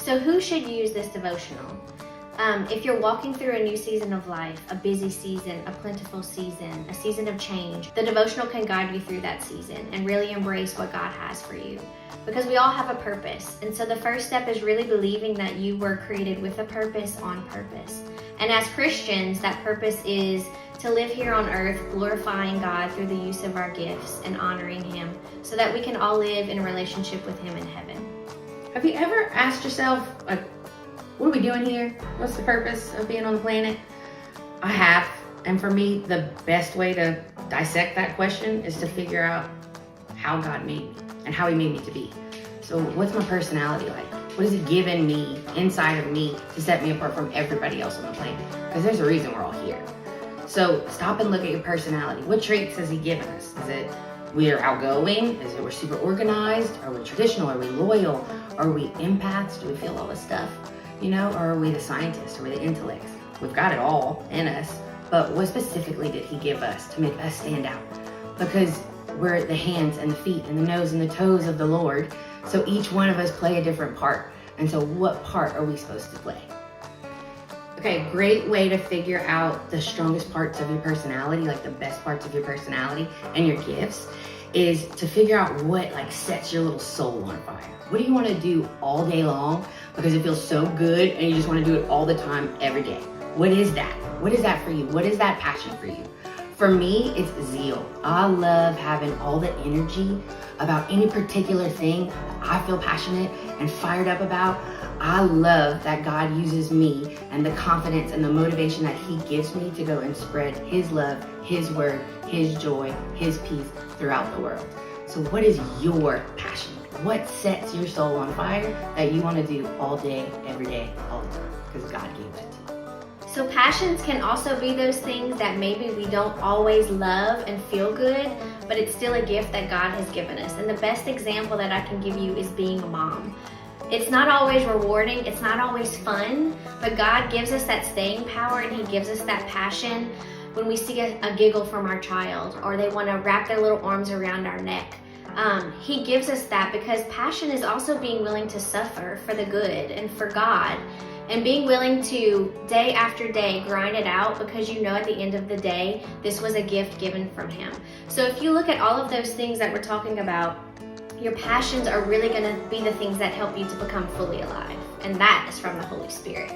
So who should use this devotional? If you're walking through a new season of life, a busy season, a plentiful season, a season of change, the devotional can guide you through that season and really embrace what God has for you. Because we all have a purpose. And so the first step is really believing that you were created with a purpose on purpose. And as Christians, that purpose is to live here on earth, glorifying God through the use of our gifts and honoring Him so that we can all live in a relationship with Him in heaven. Have you ever asked yourself, like, what are we doing here? What's the purpose of being on the planet? I have. And for me, the best way to dissect that question is to figure out how God made me and how He made me to be. So what's my personality like? What has He given me inside of me to set me apart from everybody else on the planet? Because there's a reason we're all here. So stop and look at your personality. What traits has He given us? Is it we're outgoing? Is it we're super organized? Are we traditional? Are we loyal? Are we empaths? Do we feel all this stuff? You know, or are we the scientists? Are we the intellects? We've got it all in us, but what specifically did He give us to make us stand out? Because we're the hands and the feet and the nose and the toes of the Lord, so each one of us play a different part. And so what part are we supposed to play? Okay, great way to figure out the strongest parts of your personality, like the best parts of your personality and your gifts, is to figure out what like sets your little soul on fire. What do you want to do all day long because it feels so good and you just want to do it all the time, every day? What is that? What is that for you? What is that passion for you? For me, it's zeal. I love having all the energy about any particular thing I feel passionate and fired up about. I love that God uses me and the confidence and the motivation that He gives me to go and spread His love, His word, His joy, His peace throughout the world. So what is your passion? What sets your soul on fire that you want to do all day, every day, all the time? Because God gave it to you. So passions can also be those things that maybe we don't always love and feel good, but it's still a gift that God has given us. And the best example that I can give you is being a mom. It's not always rewarding, it's not always fun, but God gives us that staying power and He gives us that passion when we see a giggle from our child or they want to wrap their little arms around our neck. He gives us that because passion is also being willing to suffer for the good and for God, and being willing to day after day grind it out because you know at the end of the day this was a gift given from Him. So if you look at all of those things that we're talking about, your passions are really going to be the things that help you to become fully alive, and that is from the Holy Spirit.